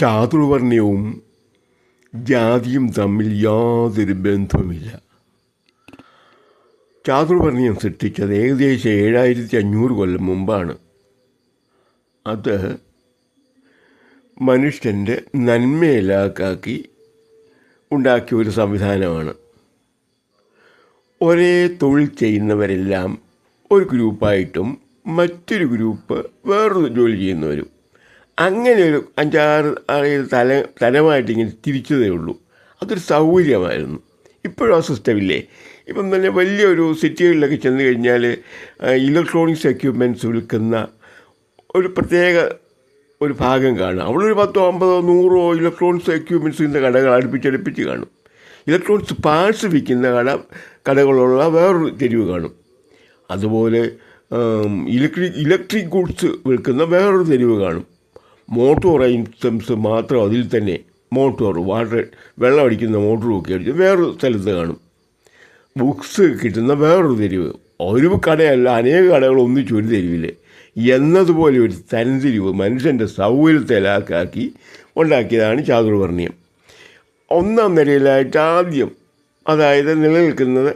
ചാതുർവർണ്ണയവും ജാതിയും തമ്മിൽ യാതൊരു ബന്ധവുമില്ല. ചാതുർവർണ്ണയം സൃഷ്ടിച്ചത് ഏകദേശം 7500 കൊല്ലം മുമ്പാണ്. അത് മനുഷ്യൻ്റെ നന്മയിലാക്കി ഉണ്ടാക്കിയ ഒരു സംവിധാനമാണ്. ഒരേ തൊഴിൽ ചെയ്യുന്നവരെല്ലാം ഒരു ഗ്രൂപ്പായിട്ടും മറ്റൊരു ഗ്രൂപ്പ് വേറൊരു ജോലി ചെയ്യുന്നവരും, അങ്ങനെ ഒരു 5-6 തലമായിട്ട് ഇങ്ങനെ തിരിച്ചതേ ഉള്ളൂ. അതൊരു സൗകര്യമായിരുന്നു. ഇപ്പോഴും ആ സിസ്റ്റമില്ലേ? ഇപ്പം തന്നെ വലിയൊരു സിറ്റികളിലൊക്കെ ചെന്ന് കഴിഞ്ഞാൽ ഇലക്ട്രോണിക്സ് എക്യുപ്മെൻറ്റ്സ് വിൽക്കുന്ന ഒരു പ്രത്യേക ഒരു ഭാഗം കാണും. അവിടെ ഒരു 10, 50, 100 ഇലക്ട്രോണിക്സ് എക്യുപ്മെൻറ്റ്സിൻ്റെ കടകൾ അടുപ്പിച്ചടുപ്പിച്ച് കാണും. ഇലക്ട്രോണിക്സ് പാർട്സ് വിൽക്കുന്ന കടകളുള്ള വേറൊരു തെരുവ് കാണും. അതുപോലെ ഇലക്ട്രിക് ഗുഡ്സ് വിൽക്കുന്ന വേറൊരു തെരുവ് കാണും. മോട്ടോർ ഐറ്റംസ് മാത്രം അതിൽ തന്നെ വെള്ളം അടിക്കുന്ന മോട്ടറുമൊക്കെ അടിച്ച് വേറൊരു സ്ഥലത്ത് കാണും. ബുക്സ് കിട്ടുന്ന വേറൊരു തെരുവ്. ഒരു കടയല്ല, അനേക കടകൾ ഒന്നിച്ചൊരു തെരുവിൽ എന്നതുപോലെ ഒരു തനിതിരിവ് മനുഷ്യൻ്റെ സൗകര്യത്തിലാക്കി ഉണ്ടാക്കിയതാണ് ചാതുർവർണ്ണയം. ഒന്നാം നിലയിലായിട്ട് ആദ്യം നിലനിൽക്കുന്നത്,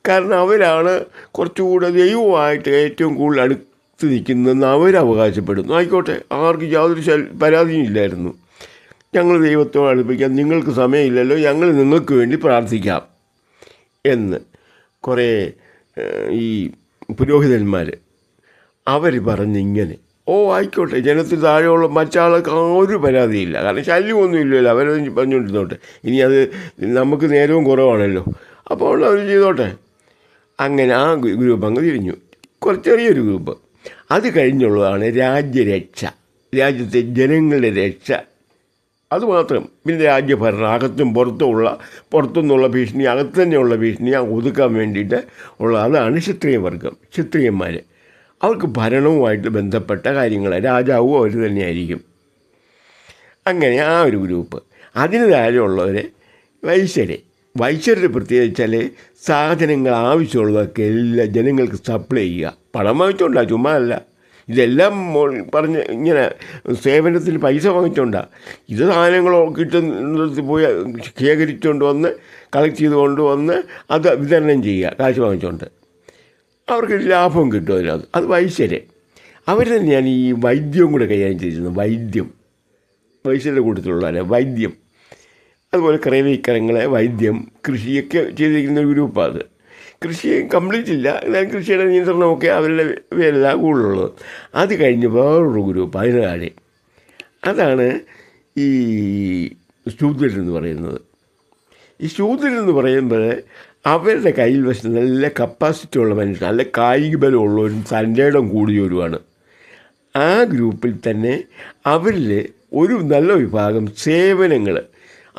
കാരണം അവരാണ് കുറച്ചുകൂടെ ദൈവമായിട്ട് ഏറ്റവും കൂടുതൽ അടുത്ത് നിൽക്കുന്നതെന്ന് അവരവകാശപ്പെടുന്നു. ആയിക്കോട്ടെ, ആർക്കും യാതൊരു പരാതിയും ഇല്ലായിരുന്നു. ഞങ്ങൾ ദൈവത്തോട് അടുപ്പിക്കാം, നിങ്ങൾക്ക് സമയമില്ലല്ലോ, ഞങ്ങൾ നിങ്ങൾക്ക് വേണ്ടി പ്രാർത്ഥിക്കാം എന്ന് കുറേ ഈ പുരോഹിതന്മാർ അവർ പറഞ്ഞിങ്ങനെ. ആയിക്കോട്ടെ, ജനത്തിൽ താഴെയുള്ള മറ്റാൾക്ക് ഒരു പരാതിയില്ല, കാരണം ശല്യമൊന്നുമില്ലല്ലോ, അവരത് പറഞ്ഞുകൊണ്ടിരുന്നോട്ടെ. ഇനി അത് നമുക്ക് നേരവും കുറവാണല്ലോ, അപ്പോൾ അവർ ചെയ്തോട്ടെ. അങ്ങനെ ആ ഗ്രൂപ്പ് അങ്ങ് തിരിഞ്ഞു. ചെറിയൊരു ഗ്രൂപ്പ്. അത് കഴിഞ്ഞുള്ളതാണ് രാജ്യരക്ഷ, രാജ്യത്തെ ജനങ്ങളുടെ രക്ഷ. അതുമാത്രം. പിന്നെ രാജ്യഭരണം, അകത്തും പുറത്തുനിന്നുള്ള ഭീഷണി, അകത്ത് തന്നെയുള്ള ഭീഷണി ഒതുക്കാൻ വേണ്ടിയിട്ട് അതാണ് ക്ഷത്രിയവർഗം, ക്ഷത്രിയന്മാർ. അവർക്ക് ഭരണവുമായിട്ട് ബന്ധപ്പെട്ട കാര്യങ്ങൾ, രാജാവും അവർ തന്നെയായിരിക്കും. അങ്ങനെ ആ ഒരു ഗ്രൂപ്പ്. അതിന് താഴെയുള്ളവരെ വൈശ്യരുടെ പ്രത്യേകിച്ചാൽ സാധനങ്ങൾ ആവശ്യമുള്ളതൊക്കെ എല്ലാ ജനങ്ങൾക്ക് സപ്ലൈ ചെയ്യുക. പണം വാങ്ങിച്ചുകൊണ്ടാണ്, ചുമ്മാ അല്ല. ഇതെല്ലാം പറഞ്ഞ് ഇങ്ങനെ സേവനത്തിന് പൈസ വാങ്ങിച്ചുകൊണ്ടാണ്. ഇത് സാധനങ്ങൾ കിട്ടുന്നിടത്ത് പോയി ശേഖരിച്ചുകൊണ്ട് വന്ന് കളക്ട് ചെയ്ത് കൊണ്ടുവന്ന് അത് വിതരണം ചെയ്യുക, കാശ് വാങ്ങിച്ചുകൊണ്ട്. അവർക്ക് ലാഭം കിട്ടും അതിനകത്ത്. അത് വൈശ്യരെ. അവർ തന്നെയാണ് ഈ വൈദ്യവും കൂടെ കൈകാര്യം ചെയ്തിരുന്നത്. വൈശ്യരുടെ കൂട്ടത്തിലുള്ള വൈദ്യം, അതുപോലെ ക്രയവിക്രയങ്ങളെ വൈദ്യം, കൃഷിയൊക്കെ ചെയ്തിരിക്കുന്ന ഒരു ഗ്രൂപ്പാണ് അത്. കൃഷി കംപ്ലീറ്റ് ഇല്ല, എന്നാലും കൃഷിയുടെ നിയന്ത്രണമൊക്കെ അവരുടെ പേരിലാണ് കൂടുതലുള്ളത്. അത് കഴിഞ്ഞ് വേറൊരു ഗ്രൂപ്പ് അതിന് താഴെ, അതാണ് ഈ ശൂദ്രരെന്ന് പറയുന്നത്. ഈ ശൂദ്രരെന്ന് പറയുമ്പോൾ അവരുടെ കയ്യിൽ വെച്ച് നല്ല കപ്പാസിറ്റി ഉള്ള മനുഷ്യൻ, നല്ല കായിക ബലമുള്ളവരും തൻ്റെ ഇടം കൂടിയവരുമാണ്. ആ ഗ്രൂപ്പിൽ തന്നെ അവരിൽ ഒരു നല്ല വിഭാഗം സേവനങ്ങൾ,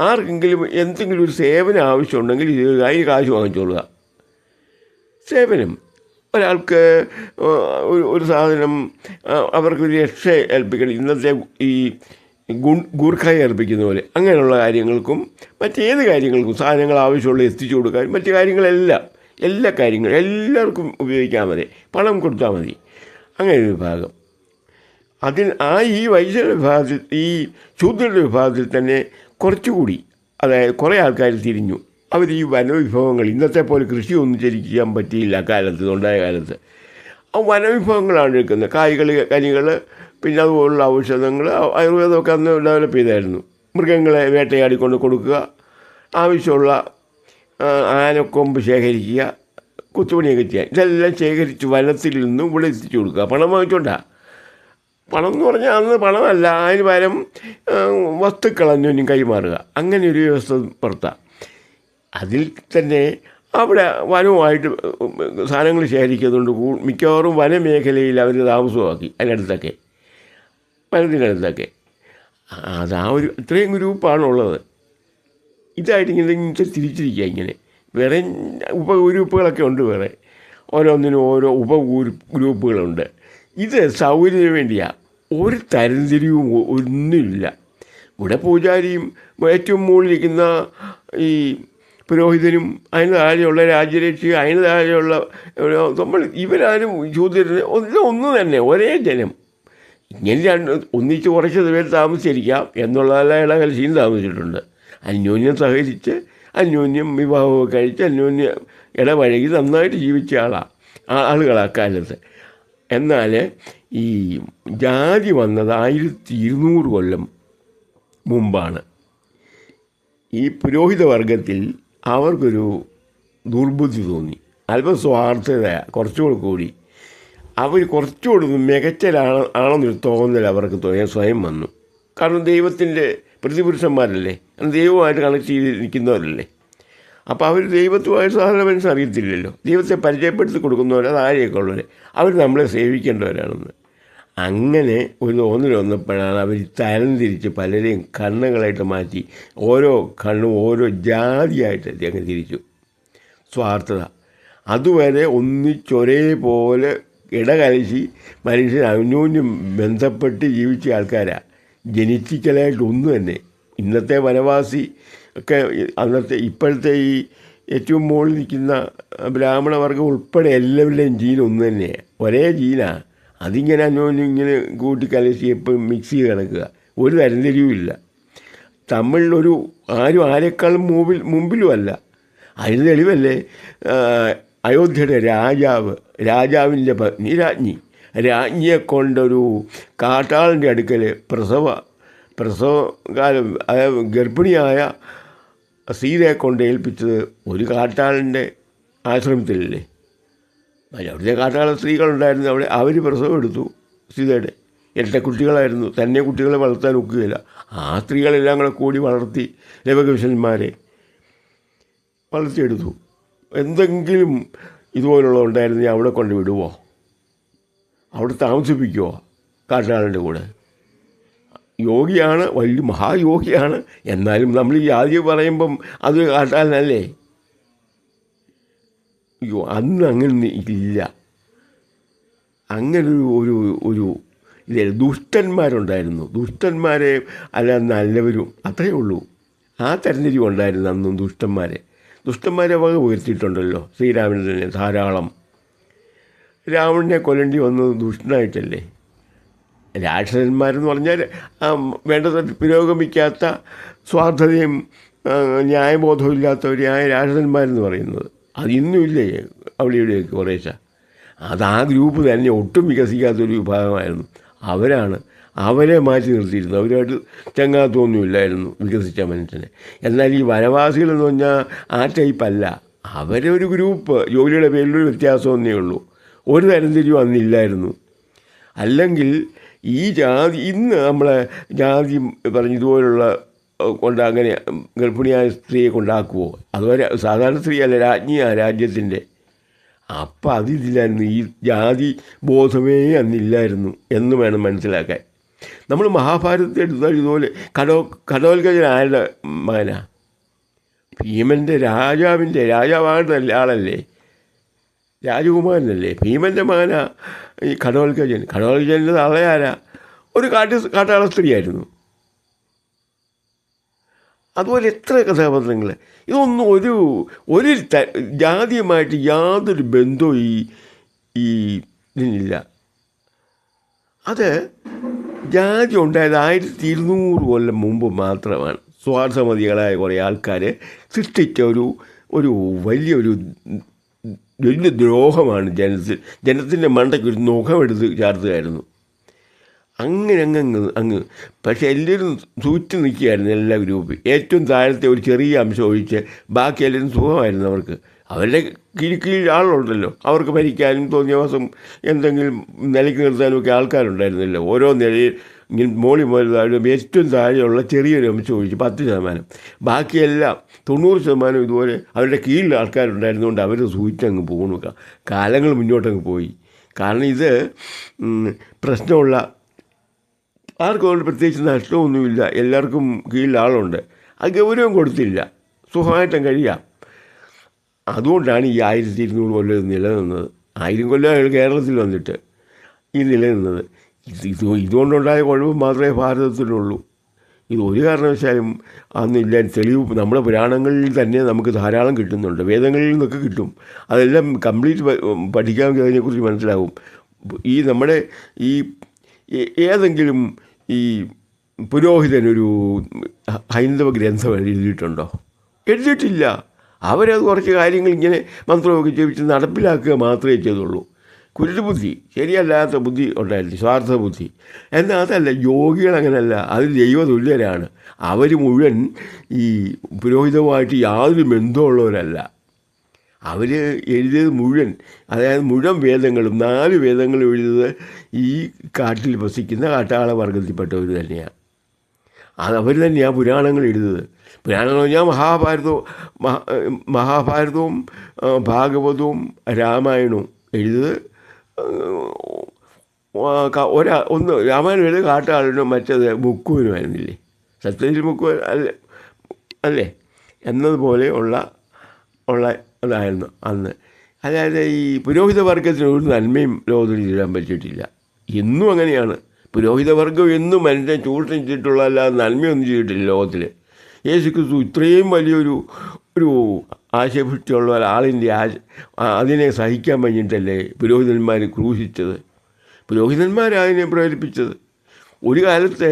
ആർക്കെങ്കിലും എന്തെങ്കിലും ഒരു സേവനം ആവശ്യമുണ്ടെങ്കിൽ അതിന് കാശ് വാങ്ങിച്ചോളുക. സേവനം, ഒരാൾക്ക് ഒരു സാധനം അവർക്കൊരു രക്ഷ ഏൽപ്പിക്കണം, ഇന്നത്തെ ഈ ഗൂർഖായി ഏൽപ്പിക്കുന്ന പോലെ, അങ്ങനെയുള്ള കാര്യങ്ങൾക്കും മറ്റേത് കാര്യങ്ങൾക്കും സാധനങ്ങൾ ആവശ്യമുള്ള എത്തിച്ചു കൊടുക്കാൻ, മറ്റു കാര്യങ്ങളെല്ലാം എല്ലാ കാര്യങ്ങളും എല്ലാവർക്കും ഉപയോഗിക്കാൻ മതി, പണം കൊടുത്താൽ മതി. അങ്ങനെ ഒരു വിഭാഗം. ഈ വൈശ്യരുടെ വിഭാഗത്തിൽ, ഈ ശൂദ്രരുടെ വിഭാഗത്തിൽ തന്നെ കുറച്ചുകൂടി, കുറേ ആൾക്കാർ തിരിഞ്ഞു. അവർ ഈ വനവിഭവങ്ങൾ, ഇന്നത്തെ പോലെ കൃഷിയൊന്നും ശരിക്കും ചെയ്യാൻ പറ്റിയില്ല ഉണ്ടായ കാലത്ത്. ആ വനവിഭവങ്ങളാണ് എടുക്കുന്നത്. കനികൾ, പിന്നെ അതുപോലുള്ള ഔഷധങ്ങൾ, ആയുർവേദമൊക്കെ അന്ന് ഡെവലപ്പ് ചെയ്തായിരുന്നു. മൃഗങ്ങളെ വേട്ടയാടിക്കൊണ്ട് കൊടുക്കുക, ആവശ്യമുള്ള ആനക്കൊമ്പ് ശേഖരിക്കുക, കുത്തുപണിയൊക്കെ ചെയ്യാൻ, ഇതെല്ലാം ശേഖരിച്ച് വനത്തിൽ നിന്നും ഇവിടെ എത്തിച്ചു കൊടുക്കുക. പണം വാങ്ങിച്ചോണ്ടാണ്. പണം എന്ന് പറഞ്ഞാൽ അന്ന് പണമല്ല, അതിന് പകരം വസ്തുക്കൾ അന്യോന്യം കൈമാറുക. അങ്ങനെ ഒരു വ്യവസ്ഥ പുറത്താണ്. അതിൽ തന്നെ അവിടെ വനവുമായിട്ട് സാധനങ്ങൾ ശേഖരിക്കുന്നതുകൊണ്ട് മിക്കവാറും വനമേഖലയിൽ അവർ താമസമാക്കി. വനത്തിനടുത്തൊക്കെ ഇത്രയും ഗ്രൂപ്പാണുള്ളത്. ഇതായിട്ട് ഇങ്ങനെ തിരിച്ചിരിക്കുക. ഇങ്ങനെ വേറെ ഉപഗ്രൂപ്പുകളൊക്കെ ഉണ്ട്, വേറെ ഓരോന്നിനും ഓരോ ഗ്രൂപ്പുകളുണ്ട്. ഇത് സൗകര്യത്തിന് വേണ്ടിയാണ്. ഒരു തരംതിരിവും ഒന്നുമില്ല. ഇവിടെ പൂജാരിയും ഏറ്റവും മുകളിലിരിക്കുന്ന ഈ പുരോഹിതനും അതിന് താഴെയുള്ള രാജ്യരക്ഷയും അതിന് താഴെയുള്ള ഇവരാരും ശൂദ്രന് ഒന്നും തന്നെ ഒരേ ജനം. ഇങ്ങനെ ഒന്നിച്ച് കുറച്ച് പേര് താമസിച്ചിരിക്കാം എന്നുള്ളതല്ല ഇടകലശിയും താമസിച്ചിട്ടുണ്ട്. അന്യോന്യം സഹകരിച്ച് അന്യോന്യം വിവാഹമൊക്കെ കഴിച്ച് അന്യോന്യം ഇടപഴകി നന്നായിട്ട് ജീവിച്ച ആളുകളാ കാലത്ത്. എന്നാൽ ഈ ജാതി വന്നത് 1200 കൊല്ലം മുമ്പാണ്. ഈ പുരോഹിത വർഗത്തിൽ അവർക്കൊരു ദുർബുദ്ധി തോന്നി, അല്പം സ്വാർത്ഥത കുറച്ചുകൂടി കൂടി. അവർ കുറച്ചുകൂടി മികച്ചതാണെന്നൊരു തോന്നൽ അവർക്ക് സ്വയം വന്നു. കാരണം ദൈവത്തിൻ്റെ പ്രതിപുരുഷന്മാരല്ലേ, ദൈവമായിട്ട് കണക്ട് ചെയ്തിരിക്കുന്നവരല്ലേ. അപ്പോൾ അവർ ദൈവത്തുമായിട്ട് സാധാരണ മനുഷ്യൻ അറിയത്തില്ലല്ലോ. ദൈവത്തെ പരിചയപ്പെടുത്തി കൊടുക്കുന്നവർ, അത് ആരെയൊക്കെ ഉള്ളവർ, അവർ നമ്മളെ സേവിക്കേണ്ടവരാണെന്ന്. അങ്ങനെ ഒരു തോന്നൽ വന്നപ്പോഴാണ് അവർ തരംതിരിച്ച് പലരെയും കണ്ണുകളായിട്ട് മാറ്റി ഓരോ കണ്ണും ഓരോ ജാതിയായിട്ട് അങ്ങ് തിരിച്ചു. സ്വാർത്ഥത. അതുവരെ ഒന്നിച്ചൊരേപോലെ ഇടകലശി മനുഷ്യൻ അന്യോന്യം ബന്ധപ്പെട്ട് ജീവിച്ച ആൾക്കാരാണ്. ജനിറ്റിക്കലായിട്ടൊന്നു തന്നെ. ഇന്നത്തെ വനവാസി ഒക്കെ അന്നത്തെ ഇപ്പോഴത്തെ ഈ ഏറ്റവും മുകളിൽ നിൽക്കുന്ന ബ്രാഹ്മണവർഗം ഉൾപ്പെടെ എല്ലാവരുടെയും ജീൻ ഒന്ന് തന്നെയാണ്, ഒരേ ജീനാണ്. അതിങ്ങനെ അന്യോന്യം ഇങ്ങനെ കൂട്ടിക്കലശി എപ്പോഴും മിക്സ് ചെയ്ത് കിടക്കുക, ഒരു തരംതിരിവുമില്ല. തമിഴിലൊരു ആരും ആരെക്കാളും മുമ്പിലുമല്ല. അതിന് തെളിവല്ലേ അയോധ്യയുടെ രാജാവിൻ്റെ പത്നി രാജ്ഞിയെ കൊണ്ടൊരു കാട്ടാളൻ്റെ അടുക്കൽ പ്രസവകാലം ഗർഭിണിയായ സീതയെ കൊണ്ട് ഏൽപ്പിച്ചത് ഒരു കാട്ടാളൻ്റെ ആശ്രമത്തിലല്ലേ. അവിടുത്തെ കാട്ടാള സ്ത്രീകളുണ്ടായിരുന്നു അവിടെ. അവർ പ്രസവം എടുത്തു സീതയുടെ. ഇരട്ട കുട്ടികളായിരുന്നു, തന്നെ കുട്ടികളെ വളർത്താൻ ഒക്കുകയില്ല. ആ സ്ത്രീകളെല്ലാം കൂടെ കൂടി വളർത്തി ലവകുശന്മാരെ വളർത്തിയെടുത്തു. എന്തെങ്കിലും ഇതുപോലുള്ള ഉണ്ടായിരുന്നെങ്കിൽ അവിടെ കൊണ്ട് വിടുവോ? അവിടെ താമസിപ്പിക്കുമോ കാട്ടാളൻ്റെ കൂടെ? യോഗിയാണ്, വലിയ മഹായോഗിയാണ്. എന്നാലും നമ്മൾ ഈ ആദ്യം പറയുമ്പം അത് കാട്ടാളനല്ലേ. അയ്യോ, അന്ന് അങ്ങനെ ഇല്ല. അങ്ങനെ ഒരു ഇതേ ദുഷ്ടന്മാരുണ്ടായിരുന്നു. ദുഷ്ടന്മാരെ അല്ല നല്ലവരും, അത്രയേ ഉള്ളൂ. ആ തരംതിരിവ് ഉണ്ടായിരുന്നു അന്നും. ദുഷ്ടന്മാരെ വക ഉയർത്തിയിട്ടുണ്ടല്ലോ ശ്രീരാമൻ തന്നെ ധാരാളം. രാവണനെ കൊല്ലേണ്ടി വന്നത് ദുഷ്ടനായിട്ടല്ലേ. രാക്ഷസന്മാരെന്ന് പറഞ്ഞാൽ വേണ്ടത് പുരോഗമിക്കാത്ത സ്വാർത്ഥതയും ന്യായബോധവും ഇല്ലാത്തവരെയായ രാക്ഷസന്മാരെന്ന് പറയുന്നത്. അതിന്നുമില്ലേ അവിടെ ഇവിടെയൊക്കെ കുറേശ്ശെ. അത് ആ ഗ്രൂപ്പ് തന്നെ ഒട്ടും വികസിക്കാത്തൊരു വിഭാഗമായിരുന്നു. അവരെ മാറ്റി നിർത്തിയിരുന്നു. അവരുമായിട്ട് ചങ്ങാത്തൊന്നുമില്ലായിരുന്നു വികസിച്ച മനുഷ്യനെ. എന്നാൽ ഈ വനവാസികളെന്ന് പറഞ്ഞാൽ ആ ടൈപ്പല്ല. അവരൊരു ഗ്രൂപ്പ്, ജോലിയുടെ പേരിലൊരു വ്യത്യാസമൊന്നേ ഉള്ളൂ. ഒരു തരംതിരിവും അന്നില്ലായിരുന്നു. അല്ലെങ്കിൽ ഈ ജാതി ഇന്ന് നമ്മളെ ജാതി പറഞ്ഞ് ഇതുപോലുള്ള അങ്ങനെ ഗർഭിണിയായ സ്ത്രീയെ കൊണ്ടാക്കുമോ? അതുവരെ സാധാരണ സ്ത്രീയല്ല, രാജ്ഞിയാണ് രാജ്യത്തിൻ്റെ. അപ്പം അതില്ലായിരുന്നു. ഈ ജാതി ബോധമേ അന്നില്ലായിരുന്നു എന്ന് വേണം മനസ്സിലാക്കാൻ. നമ്മൾ മഹാഭാരതത്തെ എടുത്താൽ ഇതുപോലെ ഘടോത്കചൻ ആരുടെ മകനാ? ഭീമൻ്റെ രാജാവാകേണ്ട ആളല്ലേ, രാജകുമാരനല്ലേ. ഭീമൻ്റെ മകനാ ഈ ഘടോത്കചൻ്റെ തള്ളയാരാ? ഒരു കാട്ടാള സ്ത്രീയായിരുന്നു. അതുപോലെ എത്ര കഥാപാത്രങ്ങൾ. ഇതൊന്നും ഒരു ജാതിയുമായിട്ട് യാതൊരു ബന്ധവും ഈ ഇതിനില്ല. അത് ജാതി ഉണ്ടായത് 1200 കൊല്ലം മുമ്പ് മാത്രമാണ്. സ്വാർത്ഥമതികളായ കുറേ ആൾക്കാർ സൃഷ്ടിച്ച ഒരു വലിയൊരു ദ്രോഹമാണ് ജനത്തിൻ്റെ മണ്ടയ്ക്ക് ഒരു മുഖമെടുത്ത് ചേർത്തുകയായിരുന്നു. അങ്ങ് പക്ഷേ എല്ലാവരും സൂറ്റ് നിൽക്കുകയായിരുന്നു. എല്ലാ ഗ്രൂപ്പും ഏറ്റവും താഴത്തെ ഒരു ചെറിയ അംശം ഒഴിച്ച് ബാക്കി എല്ലാവരും സുഖമായിരുന്നു. അവരുടെ കീഴിൽ ആളുണ്ടല്ലോ, അവർക്ക് ഭരിക്കാനും തോന്നിയ ദിവസം എന്തെങ്കിലും നിലയ്ക്ക് നിർത്താനും ഒക്കെ ആൾക്കാരുണ്ടായിരുന്നല്ലോ. ഓരോ നിലയിൽ ഇങ്ങനെ മോളി മുതൽ താഴെ ഏറ്റവും താഴെയുള്ള ചെറിയൊരു അംശം ഒഴിച്ച് 10%, ബാക്കിയെല്ലാം 90% ഇതുപോലെ അവരുടെ കീഴിൽ ആൾക്കാരുണ്ടായിരുന്നുകൊണ്ട് അവർ സൂറ്റങ്ങ് പോകണു. കാലങ്ങൾ മുന്നോട്ടങ്ങ് പോയി. കാരണം ഇത് പ്രശ്നമുള്ള ആർക്കും അതുകൊണ്ട് പ്രത്യേകിച്ച് നഷ്ടമൊന്നുമില്ല. എല്ലാവർക്കും കീഴിൽ ആളുണ്ട്. അത് ഗൗരവം കൊടുത്തില്ല, സുഖമായിട്ടും കഴിയാം. അതുകൊണ്ടാണ് ഈ 1200 കൊല്ലം നിലനിന്നത്. 1000 കൊല്ലം കേരളത്തിൽ വന്നിട്ട് ഈ നിലനിന്നത്. ഇതുകൊണ്ടുണ്ടായ കുഴപ്പം മാത്രമേ ഭാരതത്തിലുള്ളൂ. ഇത് ഒരു കാരണവശാലും അന്നില്ല. തെളിവ് നമ്മുടെ പുരാണങ്ങളിൽ തന്നെ നമുക്ക് ധാരാളം കിട്ടുന്നുണ്ട്, വേദങ്ങളിൽ നിന്നൊക്കെ കിട്ടും. അതെല്ലാം കംപ്ലീറ്റ് പഠിക്കാൻ അതിനെക്കുറിച്ച് മനസ്സിലാകും. നമ്മുടെ ഈ ഏതെങ്കിലും ഈ പുരോഹിതനൊരു ഹൈന്ദവ ഗ്രന്ഥം എഴുതിയിട്ടുണ്ടോ? എഴുതിയിട്ടില്ല. അവരത് കുറച്ച് കാര്യങ്ങൾ ഇങ്ങനെ മന്ത്രമൊക്കെ ജപിച്ച് നടപ്പിലാക്കുക മാത്രമേ ചെയ്തുള്ളൂ. കുരുബുദ്ധി, ശരിയല്ലാത്ത ബുദ്ധി ഉണ്ടായിരുന്നു, സ്വാർത്ഥ ബുദ്ധി. എന്നാൽ അതല്ല, യോഗികൾ അങ്ങനെയല്ല, അത് ദൈവതുല്യരാണ്. അവർ മുഴുവൻ ഈ പുരോഹിതവുമായിട്ട് യാതൊരു ബന്ധമുള്ളവരല്ല. അവർ എഴുതിയത് മുഴുവൻ, അതായത് മുഴുവൻ വേദങ്ങളും 4 വേദങ്ങളും എഴുതിയത് ഈ കാട്ടിൽ വസിക്കുന്ന കാട്ടാള വർഗത്തിൽപ്പെട്ടവർ തന്നെയാണ്. അവർ തന്നെയാണ് പുരാണങ്ങൾ എഴുതുന്നത്. പുരാണങ്ങൾ പറഞ്ഞാൽ മഹാഭാരതവും ഭാഗവതവും രാമായണവും എഴുതുന്നത് ഒന്ന് രാമായണം എഴുതി കാട്ടാളിനും മറ്റത് മുക്കുവിനുമായിരുന്നില്ലേ? സത്യത്തിൽ മുക്കു അല്ലേ എന്നതുപോലെ ഉള്ള അതായിരുന്നു അന്ന്. അതായത് ഈ പുരോഹിത വർഗത്തിന് ഒരു നന്മയും ലോകത്തിൽ ചെയ്യാൻ പറ്റിയിട്ടില്ല. ഇന്നും അങ്ങനെയാണ്. പുരോഹിത വർഗം എന്നും മനുഷ്യനെ ചൂഷണം ചെയ്തിട്ടുള്ള അല്ലാതെ നന്മയൊന്നും ചെയ്തിട്ടില്ല ലോകത്തിൽ. യേശുക്രിസ്തു ഇത്രയും വലിയൊരു ആശയപുഷ്ടിയുള്ള ഒരാളിൻ്റെ അതിനെ സഹിക്കാൻ കഴിഞ്ഞിട്ടല്ലേ പുരോഹിതന്മാർ ക്രൂശിച്ചത്. പുരോഹിതന്മാരതിനെ പ്രേരിപ്പിച്ചത്. ഒരു കാലത്തെ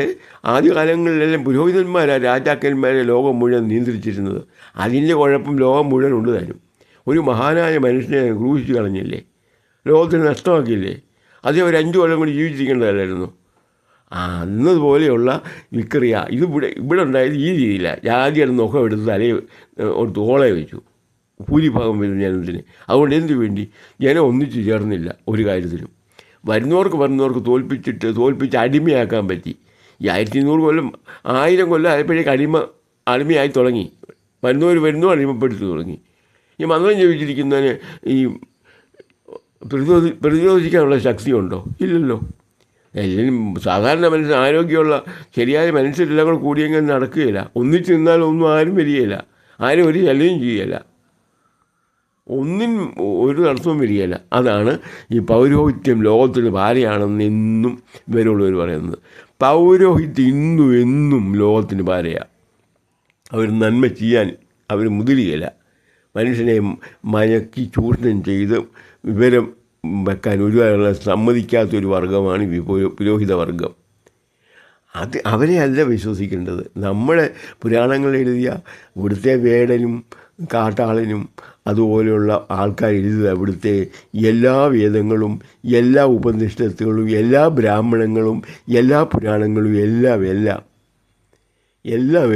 ആദ്യകാലങ്ങളിലെല്ലാം പുരോഹിതന്മാരാണ് രാജാക്കന്മാരെ ലോകം മുഴുവൻ നിയന്ത്രിച്ചിരുന്നത്. അതിൻ്റെ കുഴപ്പം ലോകം മുഴുവൻ ഉണ്ട് തരും. ഒരു മഹാനായ മനുഷ്യനെ ക്രൂശിച്ച് കളഞ്ഞില്ലേ? ലോകത്തിന് നഷ്ടമാക്കിയില്ലേ? അതേ ഒരു 5 കൊല്ലം കൂടി ജീവിച്ചിരിക്കേണ്ടതല്ലായിരുന്നു. അന്നതുപോലെയുള്ള വിക്രിയ ഇവിടെ ഉണ്ടായത് ഈ രീതിയിലാണ്. ജാതിയുടെ മുഖം എടുത്ത് തലയിൽ ഒരു തോളെ വെച്ചു ഭൂരിഭാഗം വരുന്ന ജനത്തിന്. അതുകൊണ്ട് എന്തു വേണ്ടി ജനം ഒന്നിച്ചു ചേർന്നില്ല ഒരു കാര്യത്തിലും. വരുന്നവർക്ക് തോൽപ്പിച്ച് അടിമയാക്കാൻ പറ്റി. ഈ 1200 കൊല്ലം 1000 കൊല്ലം ആയപ്പോഴേക്ക് അടിമയായി തുടങ്ങി. വരുന്നു അടിമപ്പെടുത്തി തുടങ്ങി. ഈ മന്ത്രം ജപിച്ചിരിക്കുന്നതിന് ഈ പ്രതിരോധിക്കാനുള്ള ശക്തിയുണ്ടോ? ഇല്ലല്ലോ. എല്ലാം സാധാരണ മനുഷ്യൻ, ആരോഗ്യമുള്ള ശരിയായ മനുഷ്യരെല്ലാം കൂടെ കൂടിയെങ്കിൽ നടക്കുകയില്ല. ഒന്നിച്ച് നിന്നാലും ഒന്നും ആരും വരികയില്ല, ആരും ഒരു ശല്യം ചെയ്യുകയില്ല, ഒന്നിനും ഒരു തടസ്സവും വരികയില്ല. അതാണ് ഈ പൗരോഹിത്യം ലോകത്തിന് ഭാരയാണെന്ന് എന്നും ഇവരുള്ളവർ പറയുന്നത്. പൗരോഹിത്യം എന്നും ലോകത്തിന് ഭാരയാണ്. അവർ നന്മ ചെയ്യാൻ അവർ മുതിരുകയില്ല. മനുഷ്യനെ മയക്കി ചൂഷണം ചെയ്ത് വിവരം വെക്കാൻ ഒരുപാട് സമ്മതിക്കാത്തൊരു വർഗമാണ് പുരോഹിത വർഗം. അവരെ അല്ല വിശ്വസിക്കേണ്ടത്. നമ്മുടെ പുരാണങ്ങൾ എഴുതിയ ഇവിടുത്തെ വേടനും കാട്ടാളനും അതുപോലെയുള്ള ആൾക്കാർ എഴുതുക ഇവിടുത്തെ എല്ലാ വേദങ്ങളും എല്ലാ ഉപനിഷത്തുകളും എല്ലാ ബ്രാഹ്മണങ്ങളും എല്ലാ പുരാണങ്ങളും എല്ലാം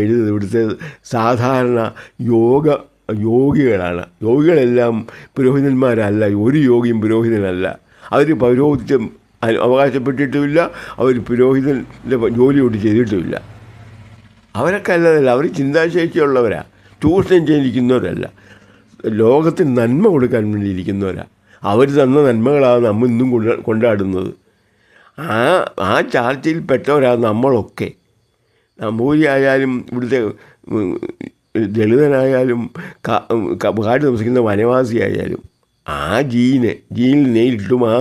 എഴുതുന്നത് ഇവിടുത്തെ സാധാരണ യോഗികളാണ്. യോഗികളെല്ലാം പുരോഹിതന്മാരല്ല. ഒരു യോഗിയും പുരോഹിതനല്ല. അവർ പൗരോഹിത്യം അവകാശപ്പെട്ടിട്ടുമില്ല. അവർ പുരോഹിതൻ്റെ ജോലിയോട് ചെയ്തിട്ടുമില്ല. അവരൊക്കെ അല്ലതല്ല, അവർ ചിന്താശേഷിയുള്ളവരാണ്. ചൂഷണം ചെയ്തിരിക്കുന്നവരല്ല, ലോകത്തിന് നന്മ കൊടുക്കാൻ വേണ്ടി ഇരിക്കുന്നവരാണ്. അവർ തന്ന നന്മകളാണ് നമ്മൾ ഇന്നും കൊണ്ടാടുന്നത്. ആ ചാർച്ചയിൽപ്പെട്ടവരാണ് നമ്മളൊക്കെ. നമ്പൂതിരിയായാലും ഇവിടുത്തെ ദളിതനായാലും കാട് താമസിക്കുന്ന വനവാസിയായാലും ആ ജീനിൽ നേരിട്ടും ആ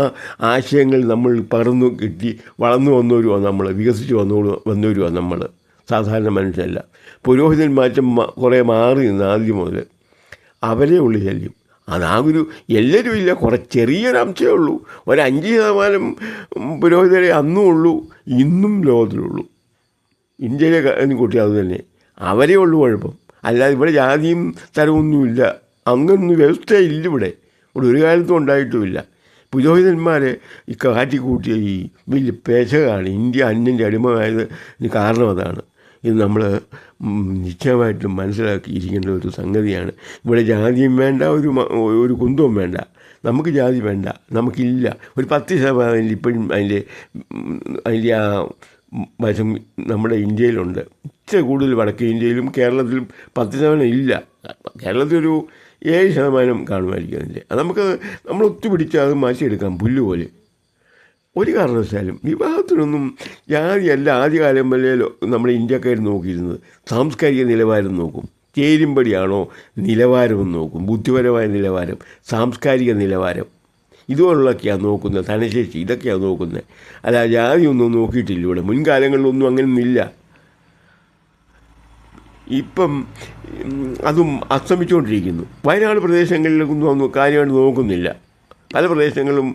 ആശയങ്ങൾ നമ്മൾ പറന്നു കിട്ടി വളർന്നു വന്നവരുമാണ് നമ്മൾ, വികസിച്ച് വന്നവരുമാണ് നമ്മൾ. സാധാരണ മനുഷ്യരല്ല. പുരോഹിതൻ മാറ്റം കുറേ മാറി നിന്ന് ആദ്യം മുതൽ അവരേ ഉള്ളു ശല്യം. എല്ലാവരും ഇല്ല, ചെറിയൊരു അംശമേ ഉള്ളൂ. 5% പുരോഹിതരെ അന്നും ഉള്ളൂ, ഇന്നും ലോകത്തിലുള്ളൂ. ഇന്ത്യയിലെ കൂട്ടി അത് തന്നെ അവരേ ഉള്ളൂ കുഴപ്പം. അല്ലാതെ ഇവിടെ ജാതിയും തരമൊന്നുമില്ല, അങ്ങനൊന്നും വ്യവസ്ഥയില്ല ഇവിടെ ഒരു കാലത്തും ഉണ്ടായിട്ടുമില്ല. പുരോഹിതന്മാരെ ഈ കാറ്റിക്കൂട്ടിയ ഈ വലിയ പേശകാണ് ഇന്ത്യ അന്യൻ്റെ അടിമയായത് കാരണം അതാണ്. ഇത് നമ്മൾ നിശ്ചയമായിട്ടും മനസ്സിലാക്കിയിരിക്കേണ്ട ഒരു സംഗതിയാണ്. ഇവിടെ ജാതിയും വേണ്ട, ഒരു കുന്തവും വേണ്ട. നമുക്ക് ജാതി വേണ്ട, നമുക്കില്ല. ഒരു 10% ഇപ്പോഴും അതിൻ്റെ ആ വശം നമ്മുടെ ഇന്ത്യയിലുണ്ട്. ഇച്ചിരി കൂടുതൽ വടക്കേ ഇന്ത്യയിലും കേരളത്തിലും 10% ഇല്ല. കേരളത്തിലൊരു 7% കാണുമായിരിക്കും അതിൻ്റെ. അത് നമ്മൾ ഒത്തുപിടിച്ച് അത് മാറ്റിയെടുക്കാം പുല്ലുപോലെ. ഒരു കാരണവശാലും വിവാഹത്തിനൊന്നും ജാതിയല്ല ആദ്യകാലം വരെ നമ്മുടെ ഇന്ത്യക്കാർ നോക്കിയിരുന്നത്. സാംസ്കാരിക നിലവാരം നോക്കും, ചേരുമ്പടിയാണോ നിലവാരമെന്ന് നോക്കും, ബുദ്ധിപരമായ നിലവാരം, സാംസ്കാരിക നിലവാരം, ഇതുപോലുള്ളതൊക്കെയാണ് നോക്കുന്നത്. ധനശേഷി ഇതൊക്കെയാണ് നോക്കുന്നത്. അല്ല ജാതിയൊന്നും നോക്കിയിട്ടില്ല ഇവിടെ. മുൻകാലങ്ങളിലൊന്നും അങ്ങനെയൊന്നുമില്ല. ഇപ്പം അതും അസ്തമിച്ചുകൊണ്ടിരിക്കുന്നു. വയനാട് പ്രദേശങ്ങളിലൊന്നും കാര്യമായിട്ട് നോക്കുന്നില്ല. പല പ്രദേശങ്ങളിലും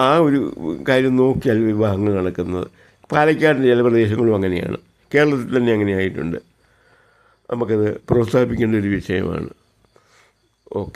ആ ഒരു കാര്യം നോക്കിയാൽ വിവാഹങ്ങൾ നടക്കുന്നത്. പാലക്കാടിൻ്റെ ചില പ്രദേശങ്ങളും അങ്ങനെയാണ്, കേരളത്തിൽ തന്നെ അങ്ങനെയായിട്ടുണ്ട്. നമുക്കത് പ്രോത്സാഹിപ്പിക്കേണ്ട ഒരു വിഷയമാണ്. ഓക്കെ.